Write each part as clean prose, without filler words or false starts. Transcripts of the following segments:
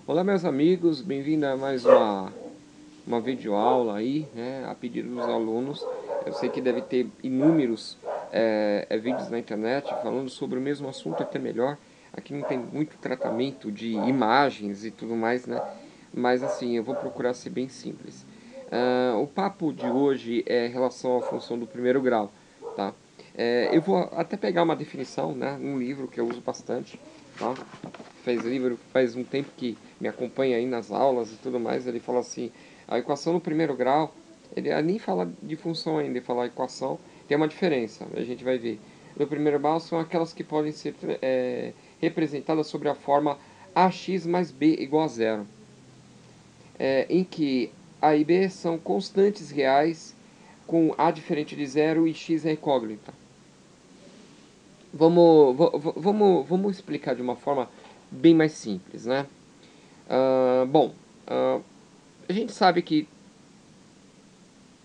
Olá meus amigos, bem-vindo a mais uma videoaula aí, né, a pedido dos alunos. Eu sei que deve ter inúmeros vídeos na internet falando sobre o mesmo assunto, até melhor. Aqui não tem muito tratamento de imagens e tudo mais, né? Mas assim, eu vou procurar ser bem simples. O papo de hoje é em relação à função do primeiro grau, tá? Eu vou até pegar uma definição, né, um livro que eu uso bastante, tá? Faz um tempo que me acompanha aí nas aulas e tudo mais. Ele fala assim: a equação no primeiro grau, ele nem fala de função ainda, ele fala equação, tem uma diferença, a gente vai ver. No primeiro grau são aquelas que podem ser representadas sobre a forma ax mais b igual a zero, em que a e b são constantes reais com a diferente de zero e x é incógnita. Vamos explicar de uma forma bem mais simples, né? Bom, a gente sabe que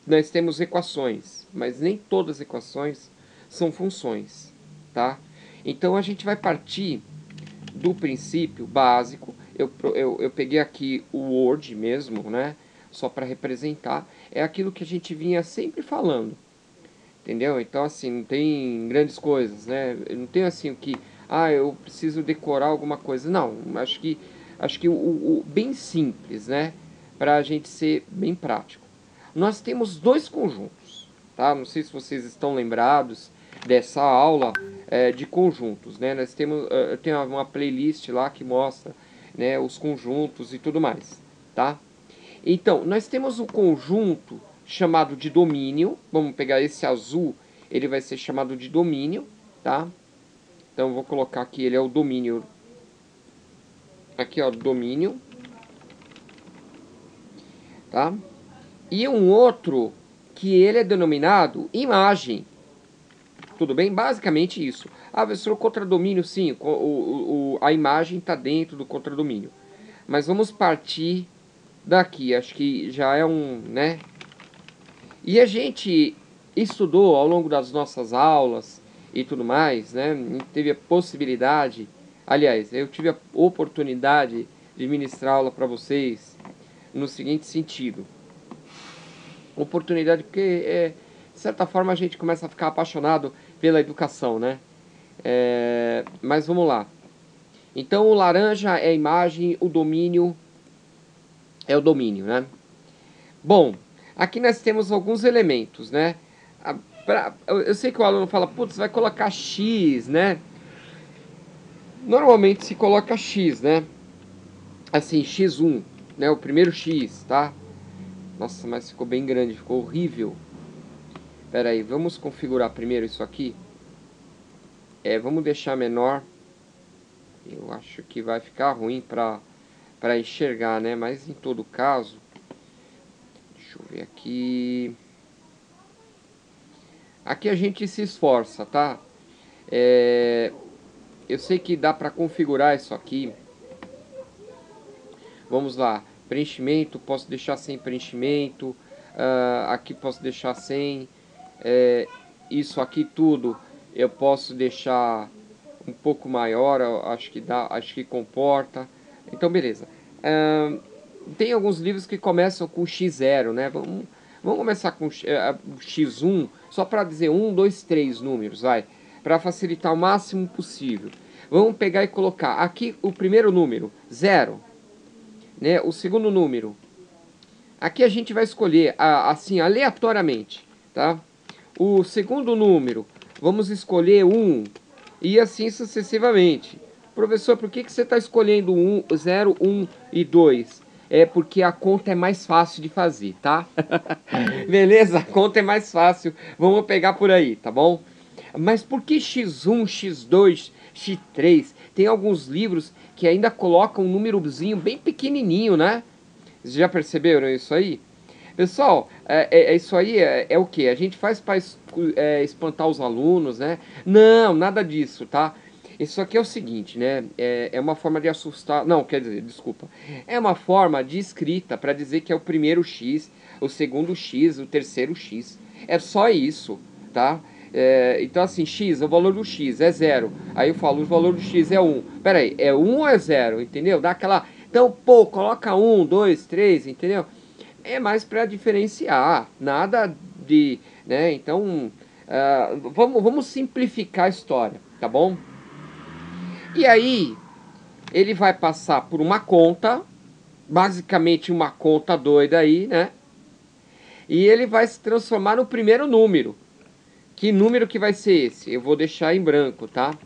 nós temos equações, mas nem todas as equações são funções, tá? Então a gente vai partir do princípio básico. Eu peguei aqui o Word mesmo, né? Só para representar. É aquilo que a gente vinha sempre falando, entendeu? Então assim, não tem grandes coisas, né? Não tem assim o que, eu preciso decorar alguma coisa. Não, acho que o bem simples, né? Para a gente ser bem prático. Nós temos dois conjuntos, tá? Não sei se vocês estão lembrados dessa aula de conjuntos, né? Nós temos, eu tenho uma playlist lá que mostra, né, os conjuntos e tudo mais, tá? Então, nós temos o conjunto chamado de domínio. Vamos pegar esse azul, ele vai ser chamado de domínio, tá? Então, eu vou colocar aqui, ele é o domínio. Aqui, ó, domínio, tá? E um outro que ele é denominado imagem. Tudo bem? Basicamente isso. Professor, o contradomínio, sim, a imagem está dentro do contradomínio. Mas vamos partir daqui, acho que já é um, né? E a gente estudou ao longo das nossas aulas e tudo mais, né? Teve a possibilidade, aliás, eu tive a oportunidade de ministrar aula para vocês no seguinte sentido. Oportunidade porque, de certa forma, a gente começa a ficar apaixonado pela educação, né? Mas vamos lá. Então, o laranja é a imagem, o domínio é o domínio, né? Bom, aqui nós temos alguns elementos, né? Eu sei que o aluno fala, putz, vai colocar X, né? Normalmente se coloca X, né? Assim, X1, né? O primeiro X, tá? Nossa, mas ficou bem grande, ficou horrível. Pera aí, vamos configurar primeiro isso aqui. Vamos deixar menor. Eu acho que vai ficar ruim para enxergar, né? Mas em todo caso, deixa eu ver aqui. Aqui a gente se esforça, tá? Eu sei que dá para configurar isso aqui. Vamos lá. Preenchimento, posso deixar sem preenchimento. Aqui posso deixar sem. Isso aqui tudo eu posso deixar um pouco maior, acho que dá, acho que comporta. Então, beleza. Tem alguns livros que começam com x0, né? Vamos começar com x1, só para dizer 1, 2, 3 números, vai. Para facilitar o máximo possível. Vamos pegar e colocar aqui o primeiro número, 0. Né? O segundo número. Aqui a gente vai escolher assim, aleatoriamente, tá? O segundo número, vamos escolher 1 e assim sucessivamente. Professor, por que você está escolhendo 1, 0, 1 e 2? É porque a conta é mais fácil de fazer, tá? Beleza? A conta é mais fácil. Vamos pegar por aí, tá bom? Mas por que x1, x2, x3? Tem alguns livros que ainda colocam um númerozinho bem pequenininho, né? Vocês já perceberam isso aí? Pessoal, isso aí é o que? A gente faz para espantar os alunos, né? Não, nada disso, tá? Isso aqui é o seguinte, né? É uma forma de assustar. Não, quer dizer, desculpa. É uma forma de escrita para dizer que é o primeiro X, o segundo X, o terceiro X. É só isso, tá? Então, assim, X, o valor do X é 0. Aí eu falo, o valor do X é 1. Pera aí, é 1 ou é 0? Entendeu? Então, pô, coloca 1, 2, 3, entendeu? É mais para diferenciar, nada de, né? Então, vamos simplificar a história, tá bom? E aí, ele vai passar por uma conta, basicamente uma conta doida aí, né? E ele vai se transformar no primeiro número. Que número que vai ser esse? Eu vou deixar em branco, tá?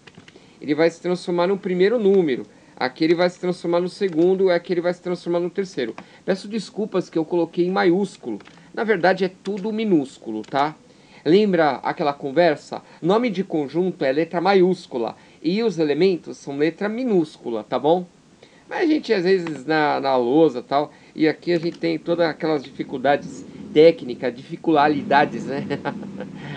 Ele vai se transformar no primeiro número. Aqui ele vai se transformar no segundo, aqui ele vai se transformar no terceiro. Peço desculpas que eu coloquei em maiúsculo. Na verdade é tudo minúsculo, tá? Lembra aquela conversa? Nome de conjunto é letra maiúscula e os elementos são letra minúscula, tá bom? Mas a gente às vezes na lousa e tal, e aqui a gente tem todas aquelas dificuldades técnicas, dificuldades, né?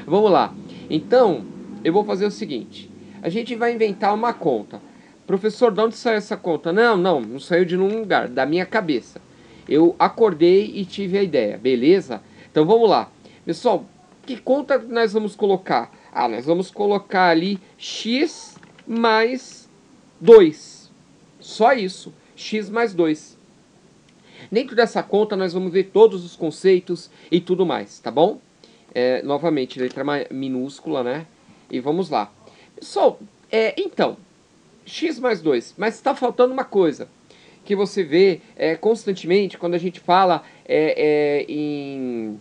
Vamos lá. Então, eu vou fazer o seguinte. A gente vai inventar uma conta. Professor, de onde saiu essa conta? Não saiu de nenhum lugar, da minha cabeça. Eu acordei e tive a ideia, beleza? Então vamos lá. Pessoal, que conta nós vamos colocar? Ah, nós vamos colocar ali x mais 2. Só isso, x mais 2. Dentro dessa conta nós vamos ver todos os conceitos e tudo mais, tá bom? Novamente, letra minúscula, né? E vamos lá. Pessoal, então, x mais 2, mas está faltando uma coisa que você vê constantemente quando a gente fala em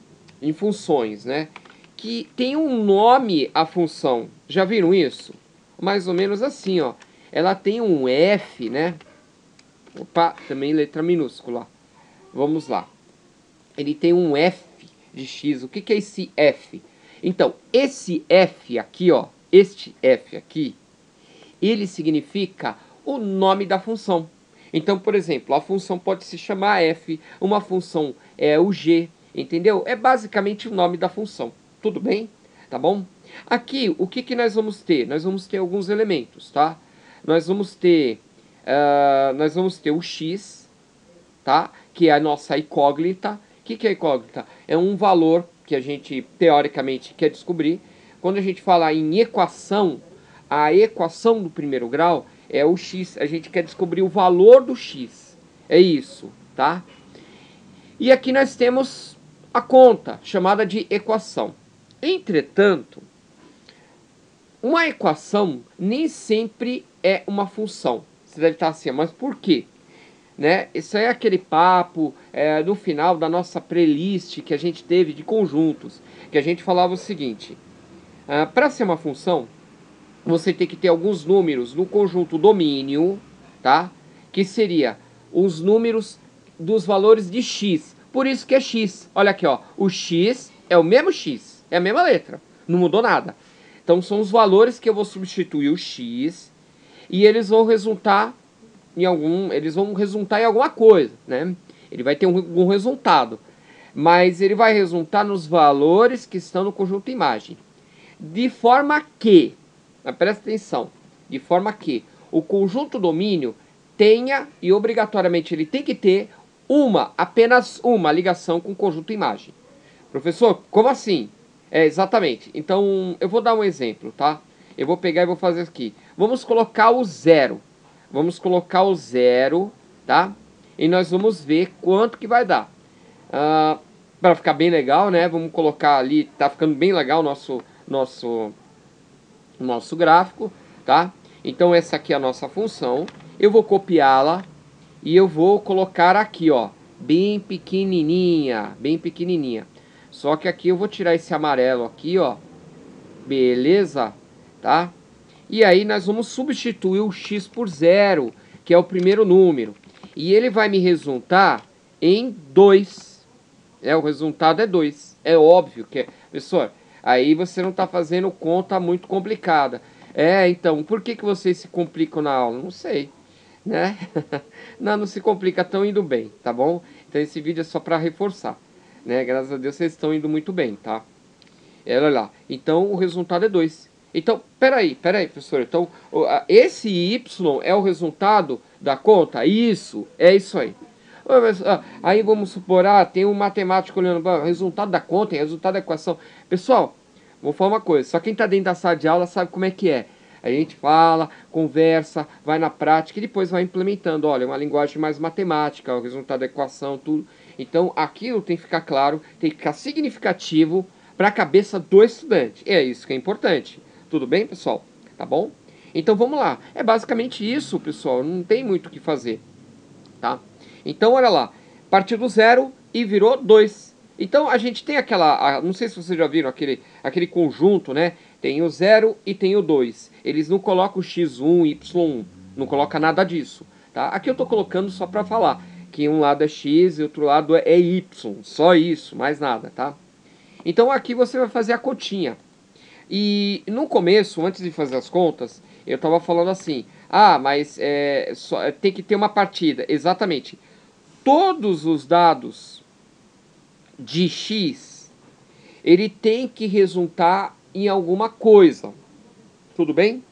funções, né? Que tem um nome a função. Já viram isso? Mais ou menos assim, ó. Ela tem um f, né? Opa, também letra minúscula. Vamos lá. Ele tem um f de x. O que é esse f? Então, esse f aqui, ó, este f aqui, ele significa o nome da função. Então, por exemplo, a função pode se chamar f, uma função é o g, entendeu? É basicamente o nome da função. Tudo bem? Tá bom? Aqui, o que nós vamos ter? Nós vamos ter alguns elementos, tá? Nós vamos ter o x, tá? Que é a nossa incógnita. O que é incógnita? É um valor que a gente, teoricamente, quer descobrir. Quando a gente fala em equação, a equação do primeiro grau é o x. A gente quer descobrir o valor do x. É isso, tá? E aqui nós temos a conta, chamada de equação. Entretanto, uma equação nem sempre é uma função. Você deve estar assim, mas por quê? Né? Isso é aquele papo no final da nossa playlist que a gente teve de conjuntos, que a gente falava o seguinte: para ser uma função, você tem que ter alguns números no conjunto domínio, tá? Que seria os números dos valores de x. Por isso que é x. Olha aqui, ó. O x é o mesmo x, é a mesma letra, não mudou nada. Então são os valores que eu vou substituir o x e eles vão resultar em alguma coisa, né? Ele vai ter algum resultado, mas ele vai resultar nos valores que estão no conjunto imagem. De forma que, presta atenção, de forma que o conjunto domínio tenha, e obrigatoriamente ele tem que ter, apenas uma ligação com o conjunto imagem. Professor, como assim? Exatamente. Então, eu vou dar um exemplo, tá? Eu vou pegar e vou fazer aqui. Vamos colocar o 0. Vamos colocar o 0, tá? E nós vamos ver quanto que vai dar. Para ficar bem legal, né? Vamos colocar ali, tá ficando bem legal o nosso gráfico, tá? Então essa aqui é a nossa função. Eu vou copiá-la e eu vou colocar aqui, ó, bem pequenininha, bem pequenininha. Só que aqui eu vou tirar esse amarelo aqui, ó. Beleza? Tá? E aí nós vamos substituir o x por 0, que é o primeiro número. E ele vai me resultar em 2. O resultado é 2. É óbvio que Professor, aí você não está fazendo conta muito complicada. Então, por que vocês se complicam na aula? Não sei, né? Não se complica, estão indo bem, tá bom? Então esse vídeo é só para reforçar, né? Graças a Deus vocês estão indo muito bem, tá? Olha lá. Então o resultado é 2. Então, peraí, professor. Então, esse y é o resultado da conta? Isso, é isso aí. Aí vamos supor, tem um matemático olhando para o resultado da conta, resultado da equação. Pessoal, vou falar uma coisa. Só quem está dentro da sala de aula sabe como é que é. A gente fala, conversa, vai na prática e depois vai implementando. Olha, uma linguagem mais matemática, o resultado da equação, tudo. Então, aquilo tem que ficar claro, tem que ficar significativo para a cabeça do estudante. E é isso que é importante. Tudo bem, pessoal? Tá bom? Então, vamos lá. É basicamente isso, pessoal. Não tem muito o que fazer, tá? Então, olha lá. Partiu do 0 e virou 2. Então, a gente tem aquela... não sei se vocês já viram aquele conjunto, né? Tem o 0 e tem o 2. Eles não colocam x1, y1. Não coloca nada disso, tá? Aqui eu estou colocando só para falar que um lado é x e outro lado é y. Só isso, mais nada, tá? Então, aqui você vai fazer a continha. E no começo, antes de fazer as contas, eu estava falando assim... Ah, mas tem que ter uma partida. Exatamente. Todos os dados de x, ele tem que resultar em alguma coisa. Tudo bem?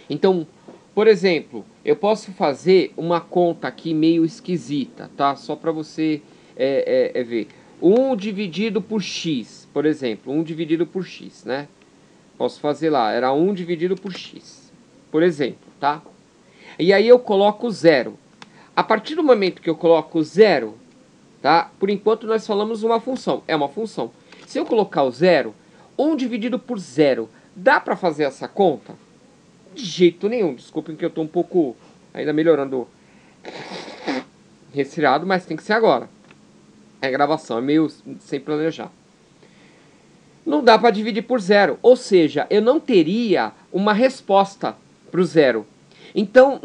Então, por exemplo, eu posso fazer uma conta aqui meio esquisita, tá? Só para você ver. 1 dividido por x, por exemplo. 1 dividido por x, né? Posso fazer lá. Era 1 dividido por x. Por exemplo, tá? E aí eu coloco 0. A partir do momento que eu coloco 0, tá? Por enquanto nós falamos uma função. É uma função. Se eu colocar o 0, 1 dividido por 0, dá para fazer essa conta? De jeito nenhum. Desculpem que eu estou um pouco ainda melhorando resfriado, mas tem que ser agora. É gravação, é meio sem planejar. Não dá para dividir por 0. Ou seja, eu não teria uma resposta para o 0. Então,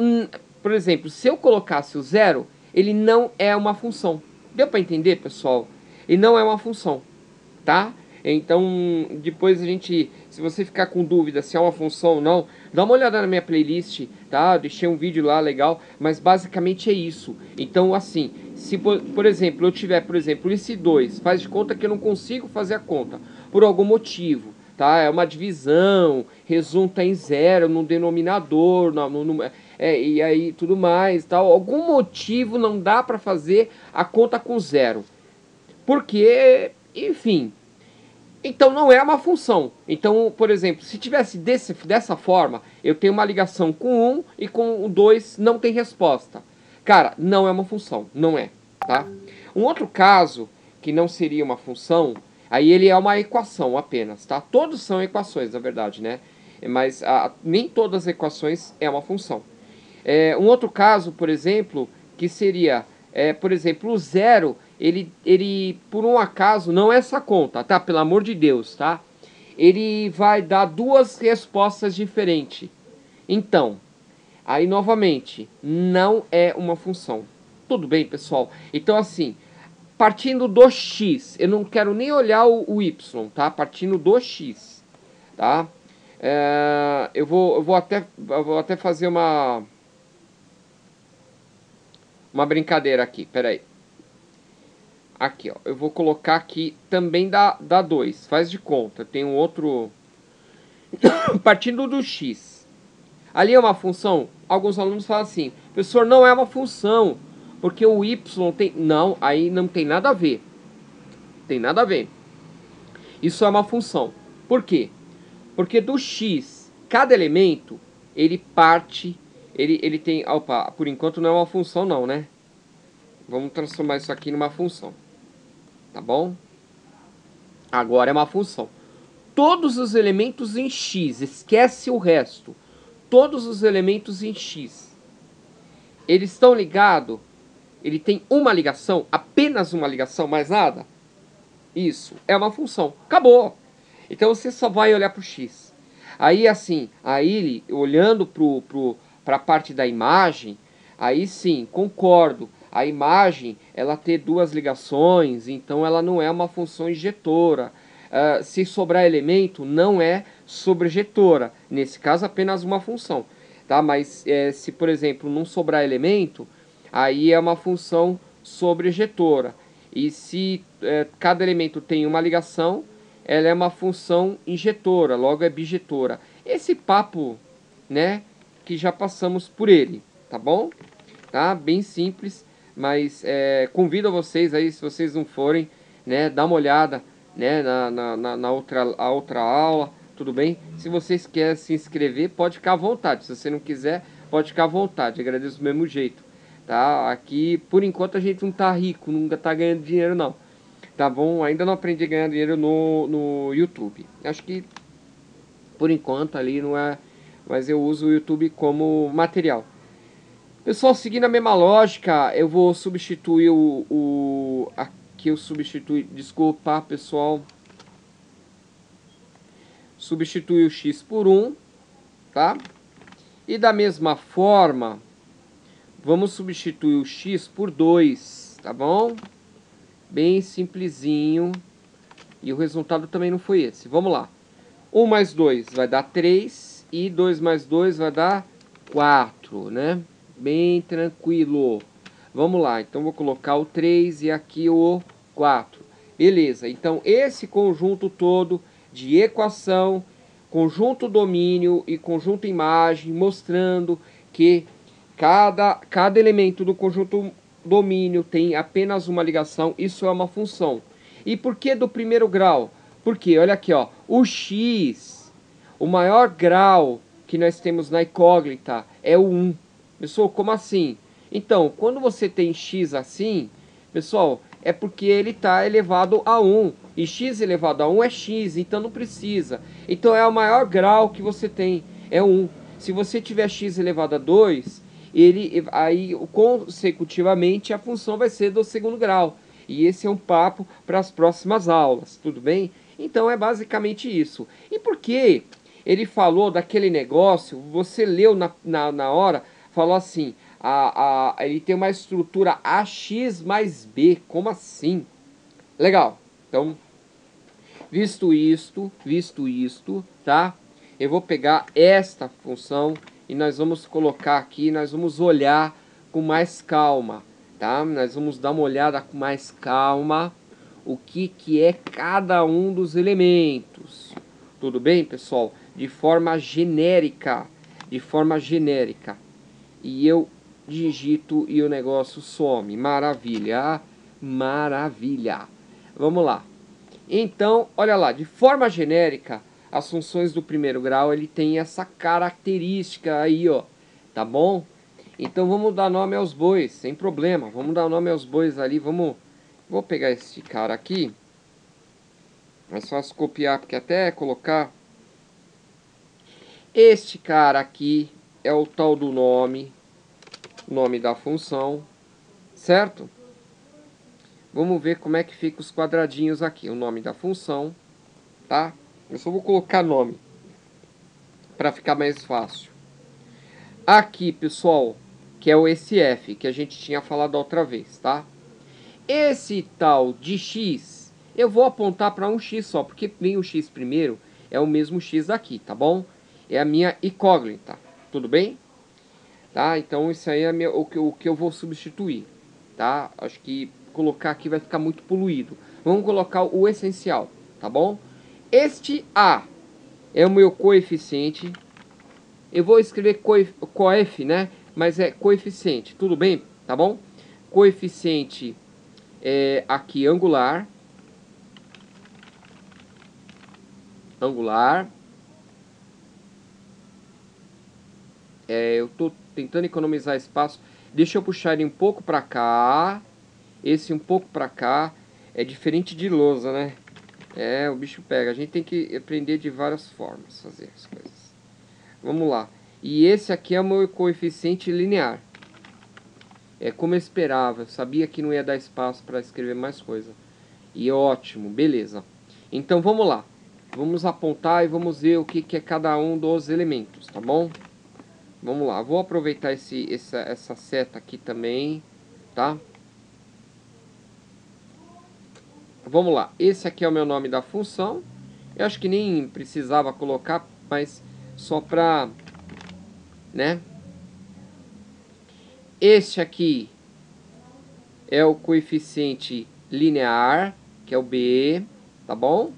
por exemplo, se eu colocasse o 0, ele não é uma função. Deu para entender, pessoal? Ele não é uma função, tá? Então, depois a gente, se você ficar com dúvida se é uma função ou não, dá uma olhada na minha playlist, tá? Eu deixei um vídeo lá legal, mas basicamente é isso. Então, assim, se por exemplo, eu tiver, por exemplo, esse 2, faz de conta que eu não consigo fazer a conta, por algum motivo, tá? É uma divisão, resulta em 0 no denominador, e aí tudo mais, tal. Algum motivo não dá para fazer a conta com 0. Porque, enfim... Então não é uma função. Então, por exemplo, se tivesse dessa forma, eu tenho uma ligação com 1 e com o 2 não tem resposta. Cara, não é uma função, não é, tá? Um outro caso que não seria uma função, aí ele é uma equação apenas, tá? Todos são equações, na verdade, né? Mas nem todas as equações é uma função. Um outro caso, por exemplo, que seria, por exemplo, o 0... Ele, por um acaso, não é essa conta, tá? Pelo amor de Deus, tá? Ele vai dar duas respostas diferentes. Então, aí novamente, não é uma função. Tudo bem, pessoal? Então, assim, partindo do x, eu não quero nem olhar o y, tá? Partindo do x, tá? Eu vou até fazer uma brincadeira aqui, peraí. Aqui, ó, eu vou colocar aqui também dá 2, faz de conta, tem um outro, partindo do x, ali é uma função, alguns alunos falam assim, professor, não é uma função, porque o y tem, não, aí não tem nada a ver, isso é uma função, por quê? Porque do x, cada elemento, ele parte, ele tem, opa, por enquanto não é uma função não, né? Vamos transformar isso aqui numa função. Tá bom? Agora é uma função. Todos os elementos em x, esquece o resto. Todos os elementos em x, eles estão ligados? Ele tem uma ligação? Apenas uma ligação, mais nada? Isso, é uma função. Acabou. Então você só vai olhar para o x. Aí assim, aí olhando para a parte da imagem, aí sim, concordo. A imagem, ela ter duas ligações, então ela não é uma função injetora. Se sobrar elemento, não é sobrejetora. Nesse caso, apenas uma função. Tá? Mas se, por exemplo, não sobrar elemento, aí é uma função sobrejetora. E se cada elemento tem uma ligação, ela é uma função injetora, logo é bijetora. Esse papo, né, que já passamos por ele, tá bom? Tá? Bem simples. Mas convido a vocês aí, se vocês não forem, né, dá uma olhada, né, na outra aula, tudo bem? Se vocês querem se inscrever, pode ficar à vontade. Se você não quiser, pode ficar à vontade. Agradeço do mesmo jeito, tá? Aqui, por enquanto, a gente não tá rico, nunca tá ganhando dinheiro, não. Tá bom? Ainda não aprendi a ganhar dinheiro no YouTube. Acho que, por enquanto, ali não é... Mas eu uso o YouTube como material. Pessoal, seguindo a mesma lógica, eu vou substituir aqui eu substitui... Desculpa, pessoal. Substituir o x por 1, tá? E da mesma forma, vamos substituir o x por 2, tá bom? Bem simplesinho. E o resultado também não foi esse. Vamos lá. 1 mais 2 vai dar 3 e 2 mais 2 vai dar 4, né? Bem tranquilo. Vamos lá, então vou colocar o 3 e aqui o 4. Beleza, então esse conjunto todo de equação, conjunto domínio e conjunto imagem, mostrando que cada elemento do conjunto domínio tem apenas uma ligação, isso é uma função. E por que do primeiro grau? Porque, olha aqui, ó, o x, o maior grau que nós temos na incógnita é o 1. Pessoal, como assim? Então, quando você tem x assim, pessoal, é porque ele está elevado a 1. E x elevado a 1 é x, então não precisa. Então é o maior grau que você tem, é 1. Se você tiver x elevado a 2, aí consecutivamente a função vai ser do segundo grau. E esse é um papo para as próximas aulas, tudo bem? Então é basicamente isso. E por que ele falou daquele negócio, você leu na hora, falou assim, ele tem uma estrutura AX mais B, como assim? Legal, então, visto isto, tá? Eu vou pegar esta função e nós vamos colocar aqui, nós vamos olhar com mais calma, tá? Nós vamos dar uma olhada com mais calma o que é cada um dos elementos. Tudo bem, pessoal? De forma genérica, E eu digito e o negócio some. Maravilha, maravilha. Vamos lá. Então, olha lá, de forma genérica, as funções do primeiro grau, ele tem essa característica aí, ó, tá bom? Então vamos dar nome aos bois, sem problema. Vamos dar nome aos bois ali, vou pegar esse cara aqui. Mais fácil copiar, porque até colocar. Este cara aqui é o tal do nome da função, certo? Vamos ver como é que fica os quadradinhos aqui, o nome da função, tá? Eu só vou colocar nome, para ficar mais fácil. Aqui, pessoal, que é o SF, que a gente tinha falado outra vez, tá? Esse tal de x, eu vou apontar para um x só, porque vem o x primeiro, é o mesmo x daqui, tá bom? É a minha incógnita, tudo bem? Tá? Então isso aí é o que eu vou substituir, tá? Acho que colocar aqui vai ficar muito poluído. Vamos colocar o essencial, tá bom? Este A é o meu coeficiente. Eu vou escrever coef, né? Mas é coeficiente, tudo bem? Tá bom? Coeficiente é aqui angular. Eu tô tentando economizar espaço. Deixa eu puxar ele um pouco para cá. Esse um pouco para cá. É diferente de lousa, né? O bicho pega. A gente tem que aprender de várias formas fazer as coisas. Vamos lá. E esse aqui é o meu coeficiente linear. É como eu esperava. Eu sabia que não ia dar espaço para escrever mais coisa. E ótimo, beleza. Então vamos lá. Vamos apontar e vamos ver o que é cada um dos elementos, tá bom? Vamos lá, vou aproveitar essa seta aqui também, tá? Vamos lá, esse aqui é o meu nome da função. Eu acho que nem precisava colocar, mas só pra, né? Este aqui é o coeficiente linear, que é o B, tá bom?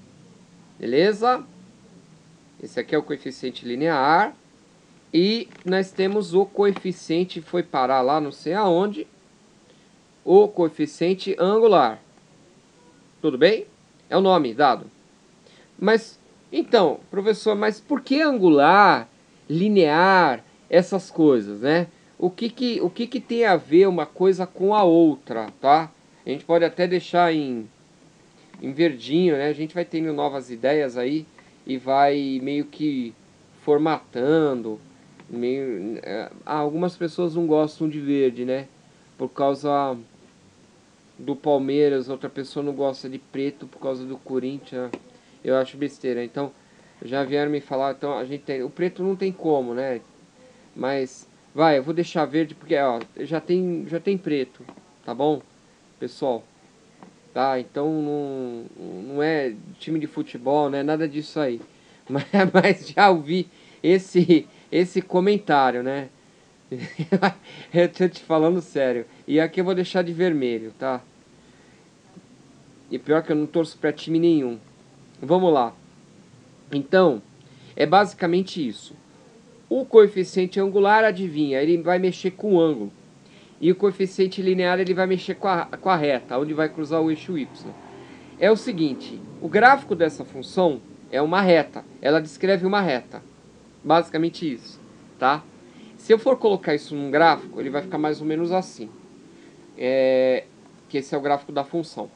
Beleza? Esse aqui é o coeficiente linear. E nós temos o coeficiente, foi parar lá não sei aonde, o coeficiente angular. Tudo bem? É o nome dado. Mas Então, professor, mas por que angular, linear, essas coisas, né? O que que tem a ver uma coisa com a outra, tá? A gente pode até deixar em verdinho, né? A gente vai tendo novas ideias aí e vai meio que formatando. Algumas pessoas não gostam de verde, né? Por causa do Palmeiras, outra pessoa não gosta de preto por causa do Corinthians. Eu acho besteira. Então, já vieram me falar, então a gente tem, o preto não tem como, né? Mas vai, eu vou deixar verde porque ó, já tem preto, tá bom? Pessoal, tá? Então não é time de futebol, né? Nada disso aí. Mas já ouvi esse comentário, né? Eu tô te falando sério. E aqui eu vou deixar de vermelho, tá? E pior que eu não torço pra time nenhum. Vamos lá. Então, é basicamente isso. O coeficiente angular, adivinha, ele vai mexer com o ângulo. E o coeficiente linear, ele vai mexer com a reta, onde vai cruzar o eixo y. É o seguinte, o gráfico dessa função é uma reta. Ela descreve uma reta. Basicamente isso, tá? Se eu for colocar isso num gráfico, ele vai ficar mais ou menos assim. Que esse é o gráfico da função.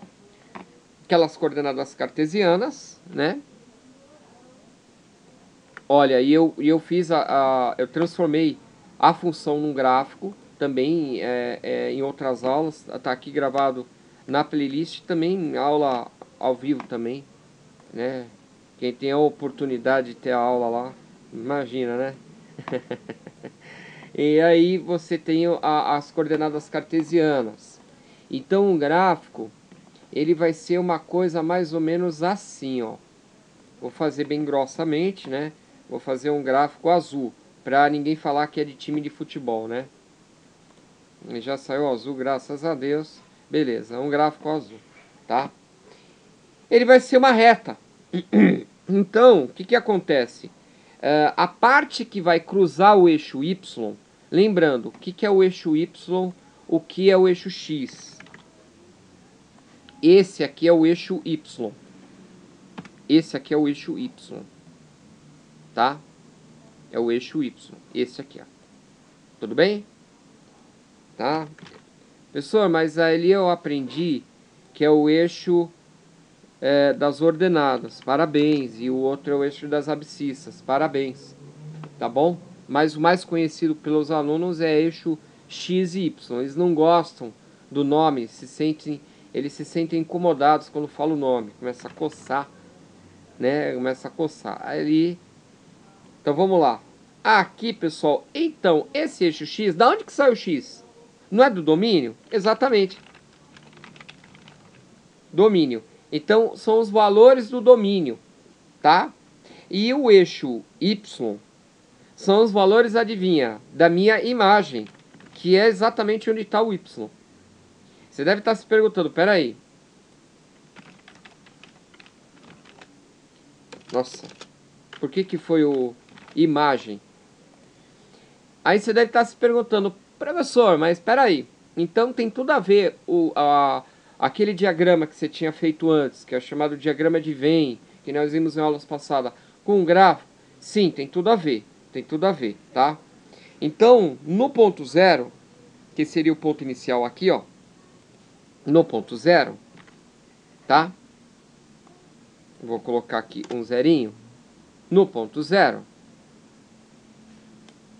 Aquelas coordenadas cartesianas, né? Olha, e eu fiz eu transformei a função num gráfico, também em outras aulas, tá aqui gravado na playlist, também em aula ao vivo também, né? Quem tem a oportunidade de ter a aula lá, imagina, né? E aí você tem as coordenadas cartesianas. Então um gráfico, ele vai ser uma coisa mais ou menos assim, ó. Vou fazer bem grossamente, né? Vou fazer um gráfico azul, para ninguém falar que é de time de futebol, né? Já saiu azul, graças a Deus. Beleza, um gráfico azul, tá? Ele vai ser uma reta. Então, o que acontece? A parte que vai cruzar o eixo Y, lembrando, o que é o eixo Y, o que é o eixo X? Esse aqui é o eixo Y. Esse aqui é o eixo Y, tá? É o eixo Y, esse aqui, ó. Tudo bem? Tá? Professor, mas ali eu aprendi que é o eixo das ordenadas. Parabéns. E o outro é o eixo das abscissas. Parabéns. Tá bom? Mas o mais conhecido pelos alunos é eixo X e Y. Eles não gostam do nome, eles se sentem incomodados quando falo o nome. Começa a coçar, né? Começa a coçar. Ali. Então vamos lá. Aqui, pessoal, então, esse eixo X, da onde que sai o X? Não é do domínio? Exatamente. Domínio. Então, são os valores do domínio, tá? E o eixo Y são os valores, adivinha, da minha imagem, que é exatamente onde está o Y. Você deve estar se perguntando, peraí. Nossa, por que foi o imagem? Aí você deve estar se perguntando, professor, mas peraí. Então tem tudo a ver aquele diagrama que você tinha feito antes, que é chamado diagrama de Venn, que nós vimos em aulas passadas, com um gráfico? Sim, tem tudo a ver. Tem tudo a ver, tá? Então, no ponto zero, que seria o ponto inicial aqui, ó. No ponto zero, tá? Vou colocar aqui um zerinho. No ponto zero,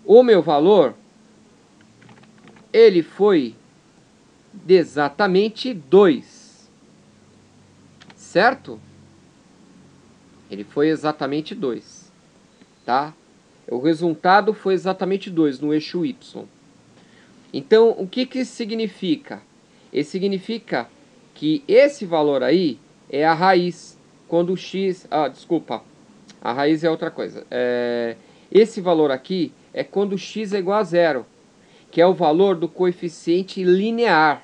o meu valor, ele foi de exatamente 2, certo? Ele foi exatamente 2, tá? O resultado foi exatamente 2 no eixo Y. Então, o que isso significa? Isso significa que esse valor aí é a raiz. Quando o x... desculpa. A raiz é outra coisa. Esse valor aqui é quando x é igual a zero, que é o valor do coeficiente linear,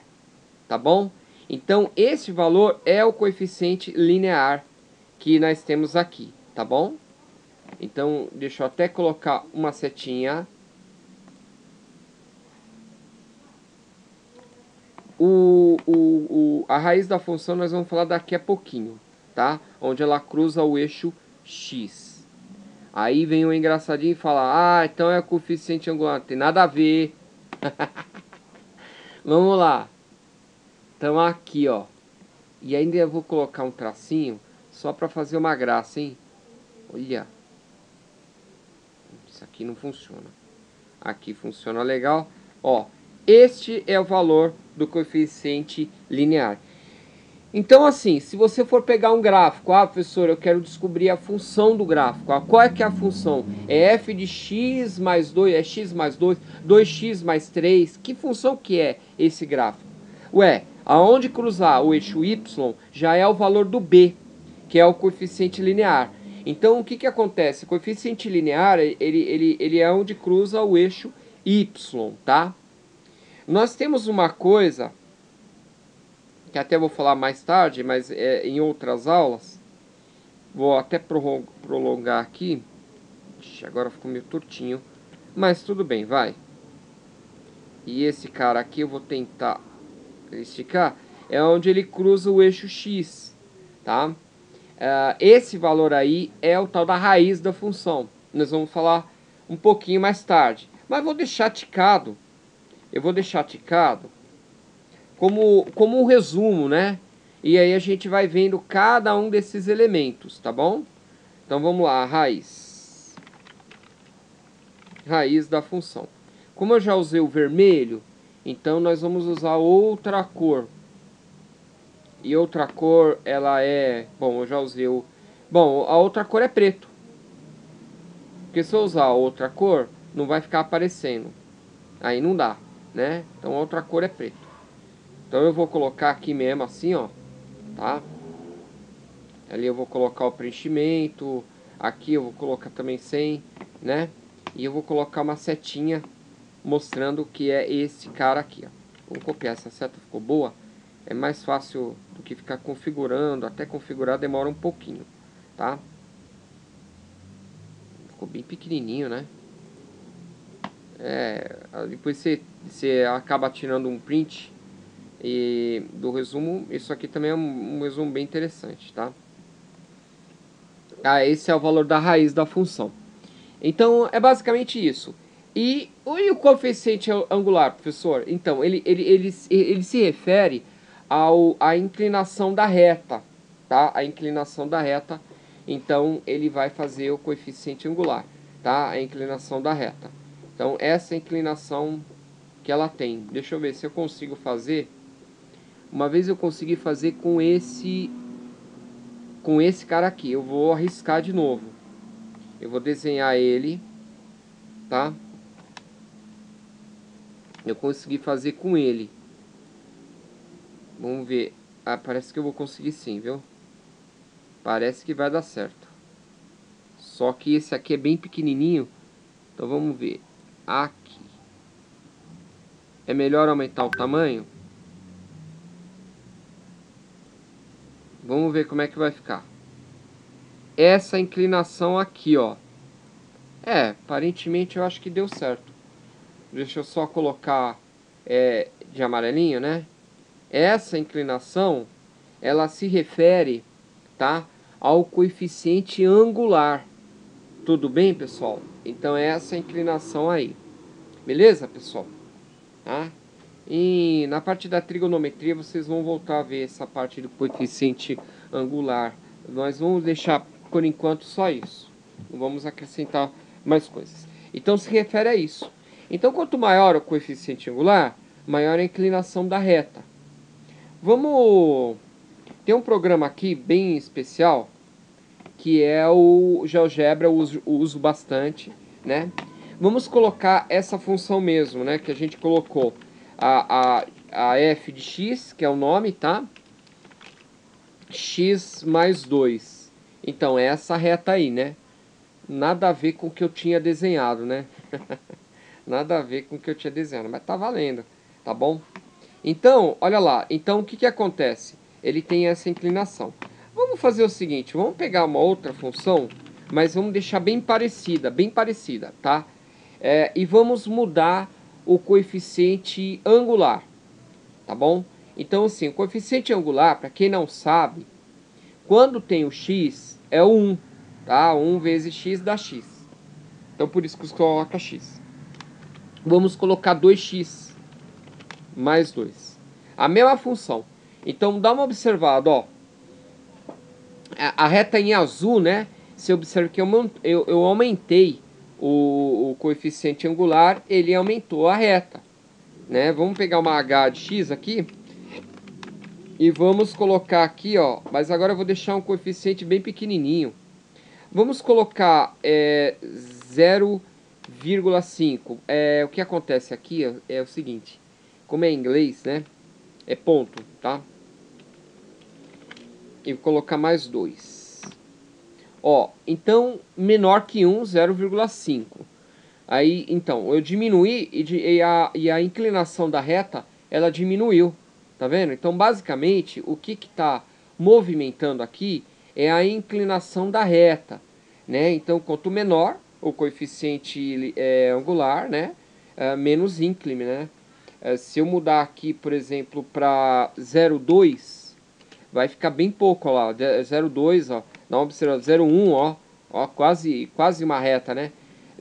tá bom? Então, esse valor é o coeficiente linear que nós temos aqui, tá bom? Então, deixa eu até colocar uma setinha. A raiz da função nós vamos falar daqui a pouquinho, tá? Onde ela cruza o eixo x. Aí vem o engraçadinho e fala, ah, então é coeficiente angular. Não tem nada a ver. Vamos lá. Então aqui, ó. E ainda eu vou colocar um tracinho só para fazer uma graça, hein? Olha. Isso aqui não funciona. Aqui funciona legal. Ó, este é o valor do coeficiente linear. Então, assim, se você for pegar um gráfico, ah, professor, eu quero descobrir a função do gráfico. Ah, qual é que é a função? É f de x mais 2, é x mais 2, 2x mais 3. Que função que é esse gráfico? Ué, aonde cruzar o eixo y já é o valor do b, que é o coeficiente linear. Então, o que acontece? O coeficiente linear, ele é onde cruza o eixo y, tá? Nós temos uma coisa que até vou falar mais tarde, mas em outras aulas. Vou até prolongar aqui. Ixi, agora ficou meio tortinho, mas tudo bem, vai. E esse cara aqui eu vou tentar esticar. É onde ele cruza o eixo x, tá? Esse valor aí é o tal da raiz da função. Nós vamos falar um pouquinho mais tarde. Mas vou deixar ticado. Eu vou deixar ticado como um resumo, né? E aí a gente vai vendo cada um desses elementos, tá bom? Então vamos lá, raiz. Raiz da função. Como eu já usei o vermelho, então nós vamos usar outra cor. E outra cor, ela é... Bom, eu já usei o... Bom, a outra cor é preto. Porque se eu usar outra cor, não vai ficar aparecendo. Aí não dá, né? Então a outra cor é preto. Então eu vou colocar aqui mesmo assim, ó, tá? Ali eu vou colocar o preenchimento, aqui eu vou colocar também sem, né? E eu vou colocar uma setinha mostrando que é esse cara aqui, ó. Vamos copiar, essa seta ficou boa. É mais fácil do que ficar configurando, até configurar demora um pouquinho, tá? Ficou bem pequenininho, né? Depois você acaba tirando um print e do resumo. Isso aqui também é um resumo bem interessante, tá? Esse é o valor da raiz da função. Então é basicamente isso. E o coeficiente angular, professor? Então ele se refere à inclinação da reta, tá? A inclinação da reta. Então ele vai fazer o coeficiente angular, tá? A inclinação da reta. Então essa é a inclinação que ela tem. Deixa eu ver se eu consigo fazer. Uma vez eu consegui fazer com esse cara aqui. Eu vou arriscar de novo. Eu vou desenhar ele, tá? Eu consegui fazer com ele. Vamos ver. Ah, parece que eu vou conseguir sim, viu? Parece que vai dar certo. Só que esse aqui é bem pequenininho. Então vamos ver. Aqui. É melhor aumentar o tamanho? Vamos ver como é que vai ficar. Essa inclinação aqui, ó. Aparentemente eu acho que deu certo. Deixa eu só colocar de amarelinho, né? Essa inclinação, ela se refere, tá, ao coeficiente angular. Tudo bem, pessoal? Então é essa inclinação aí. Beleza, pessoal? Tá? E na parte da trigonometria vocês vão voltar a ver essa parte do coeficiente angular. Nós vamos deixar por enquanto só isso. Não vamos acrescentar mais coisas. Então se refere a isso. Então quanto maior o coeficiente angular, maior a inclinação da reta. Vamos... Tem um programa aqui bem especial, que é o GeoGebra, eu uso bastante, né? Vamos colocar essa função mesmo, né? Que a gente colocou a f de x, que é o nome, tá? X mais 2. Então, é essa reta aí, né? Nada a ver com o que eu tinha desenhado, né? Nada a ver com o que eu tinha desenhado, mas tá valendo, tá bom? Então, olha lá. Então, o que acontece? Ele tem essa inclinação. Vamos fazer o seguinte, vamos pegar uma outra função, mas vamos deixar bem parecida, tá? E vamos mudar o coeficiente angular, tá bom? Então, assim, o coeficiente angular, para quem não sabe, quando tem o x, é o 1. tá? 1 vezes x dá x. Então por isso que você coloca x. Vamos colocar 2x mais 2. A mesma função. Então dá uma observada, ó. A reta em azul, né? Você observa que eu aumentei o coeficiente angular, ele aumentou a reta, né? Vamos pegar uma h de x aqui e vamos colocar aqui, ó. Mas agora eu vou deixar um coeficiente bem pequenininho. Vamos colocar 0,5. O que acontece aqui é o seguinte. Como é em inglês, né? É ponto, tá? E vou colocar mais 2. Ó, então, menor que 1, 0,5. Aí, então, eu diminuí e a inclinação da reta, ela diminuiu. Tá vendo? Então, basicamente, o que está movimentando aqui é a inclinação da reta, né? Então, quanto menor o coeficiente angular, né? Menos íncline, né? Se eu mudar aqui, por exemplo, para 0,2, vai ficar bem pouco, ó lá. 0,2, ó. Dá uma observação. 0,1, ó, quase uma reta, né?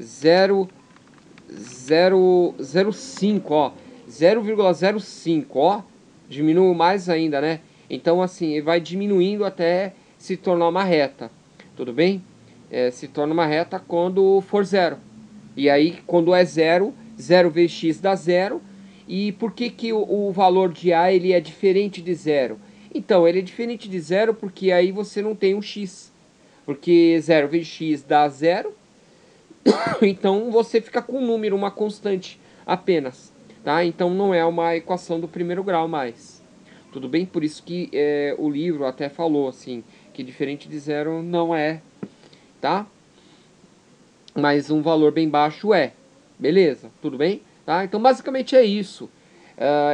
0,05, ó. 0,05, ó. Diminui mais ainda, né? Então, assim, ele vai diminuindo até se tornar uma reta. Tudo bem? Se torna uma reta quando for zero. E aí, quando é zero, 0 vezes x dá zero. E por que, que o valor de A ele é diferente de zero? Então, ele é diferente de zero porque aí você não tem um x. Porque 0 vezes x dá zero. Então, você fica com um número, uma constante apenas. Tá? Então, não é uma equação do primeiro grau mais. Tudo bem? Por isso que o livro até falou assim, que diferente de zero não é, tá? Mas um valor bem baixo é. Beleza, tudo bem? Tá? Então, basicamente é isso.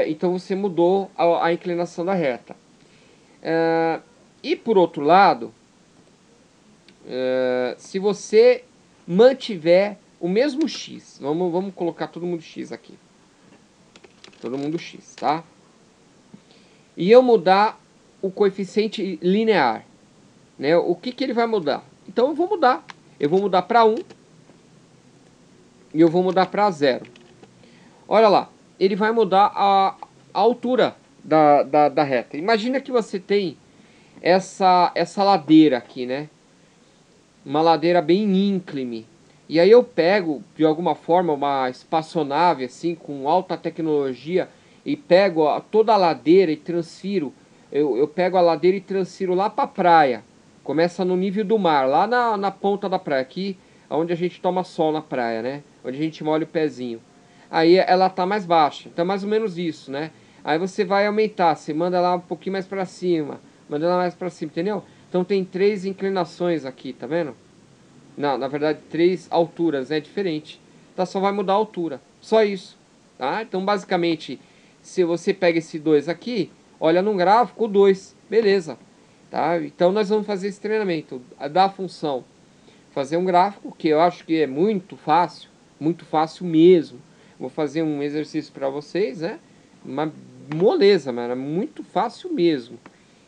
Então, você mudou a inclinação da reta. E, por outro lado, se você mantiver o mesmo x, vamos colocar todo mundo x aqui. Todo mundo x, tá? E eu mudar o coeficiente linear, né? O que ele vai mudar? Então, eu vou mudar. Eu vou mudar para 1 e eu vou mudar para 0. Olha lá, ele vai mudar a altura da reta. Imagina que você tem essa ladeira aqui, né? Uma ladeira bem íngreme. E aí eu pego, de alguma forma, uma espaçonave assim, com alta tecnologia, e pego toda a ladeira e transfiro. Eu pego a ladeira e transfiro lá para a praia. Começa no nível do mar, lá na ponta da praia, aqui onde a gente toma sol na praia, né? Onde a gente molha o pezinho. Aí ela tá mais baixa, então mais ou menos isso, né? Aí você vai aumentar, você manda lá um pouquinho mais para cima, manda lá mais para cima, entendeu? Então tem 3 inclinações aqui, tá vendo? Não, na verdade 3 alturas, é diferente. Tá, só vai mudar a altura, só isso, tá? Então basicamente, se você pega esse 2 aqui, olha no gráfico 2, beleza, tá? Então nós vamos fazer esse treinamento da função, fazer um gráfico, que eu acho que é muito fácil mesmo. Vou fazer um exercício para vocês, né? Uma moleza, mano, é muito fácil mesmo.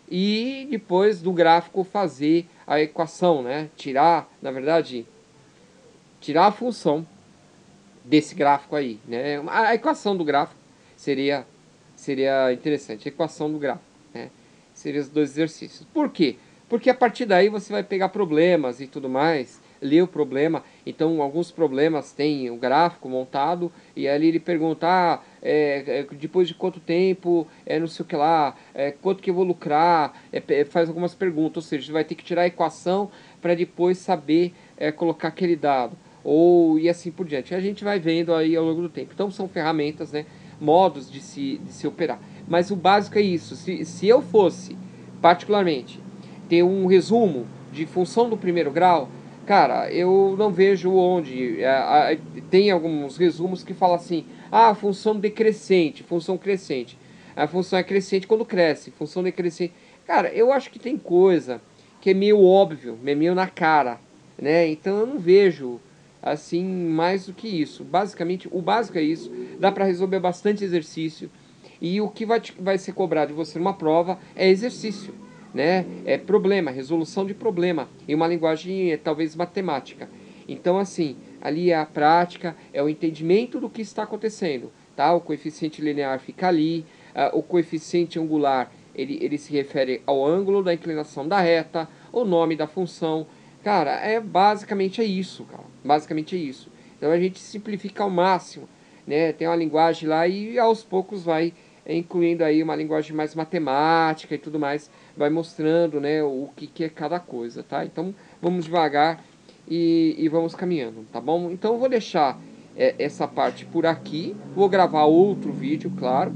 E depois do gráfico fazer a equação, né? Tirar, na verdade, tirar a função desse gráfico aí, né? A equação do gráfico seria interessante. A equação do gráfico, né? Seriam os 2 exercícios. Por quê? Porque a partir daí você vai pegar problemas e tudo mais, ler o problema. Então, alguns problemas têm o gráfico montado e ali ele pergunta, depois de quanto tempo, não sei o que lá, quanto que eu vou lucrar, faz algumas perguntas. Ou seja, você vai ter que tirar a equação para depois saber colocar aquele dado. E assim por diante. A gente vai vendo aí ao longo do tempo. Então, são ferramentas, né, modos de se operar. Mas o básico é isso. Se eu fosse, particularmente, ter um resumo de função do primeiro grau, cara, eu não vejo onde. Tem alguns resumos que falam assim, função decrescente, função crescente. A função é crescente quando cresce, função decrescente. Cara, eu acho que tem coisa que é meio óbvio, é meio na cara, né? Então eu não vejo assim mais do que isso. Basicamente, o básico é isso. Dá para resolver bastante exercício. E o que vai ser cobrado de você numa prova é exercício, né? É problema, resolução de problema, em uma linguagem talvez matemática. Então, assim, ali é a prática, é o entendimento do que está acontecendo, tá? O coeficiente linear fica ali, o coeficiente angular, ele se refere ao ângulo da inclinação da reta, o nome da função. Cara, basicamente é isso, cara. Basicamente é isso. Então a gente simplifica ao máximo, né? Tem uma linguagem lá e aos poucos vai incluindo aí uma linguagem mais matemática e tudo mais, vai mostrando, né, o que é cada coisa, tá? Então vamos devagar e vamos caminhando, tá bom? Então eu vou deixar essa parte por aqui, vou gravar outro vídeo, claro,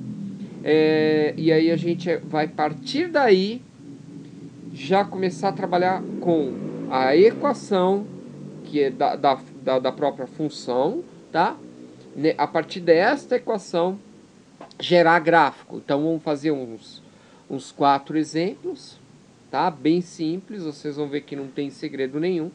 e aí a gente vai partir daí já começar a trabalhar com a equação que é da própria função, tá? A partir desta equação gerar gráfico. Então vamos fazer uns 4 exemplos, tá? Bem simples, vocês vão ver que não tem segredo nenhum.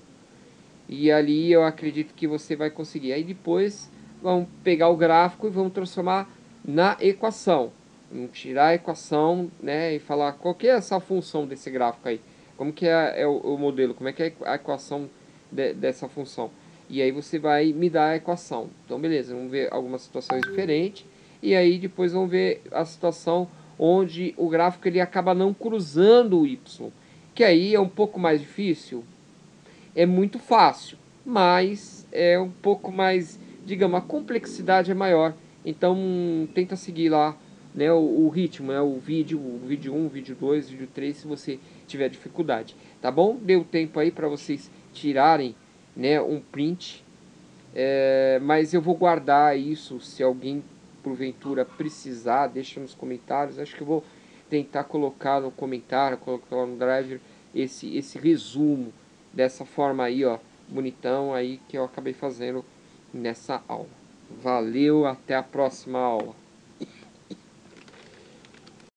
E ali eu acredito que você vai conseguir. Aí depois vamos pegar o gráfico e vamos transformar na equação. Vamos tirar a equação, né, e falar qual que é essa função desse gráfico aí. Como que é o modelo, como é que é a equação dessa função. E aí você vai me dar a equação. Então beleza, vamos ver algumas situações diferentes. E aí depois vamos ver a situação onde o gráfico ele acaba não cruzando o y. Que aí é um pouco mais difícil. É muito fácil, mas é um pouco mais, digamos, a complexidade é maior. Então tenta seguir lá, né, o ritmo, né, o vídeo 1, vídeo 2, vídeo 3, se você tiver dificuldade, tá bom? Deu tempo aí para vocês tirarem, né, um print, mas eu vou guardar isso, se alguém porventura precisar, deixa nos comentários. Acho que eu vou tentar colocar no comentário, colocar no drive esse resumo dessa forma aí, ó, bonitão aí que eu acabei fazendo nessa aula. Valeu, até a próxima aula.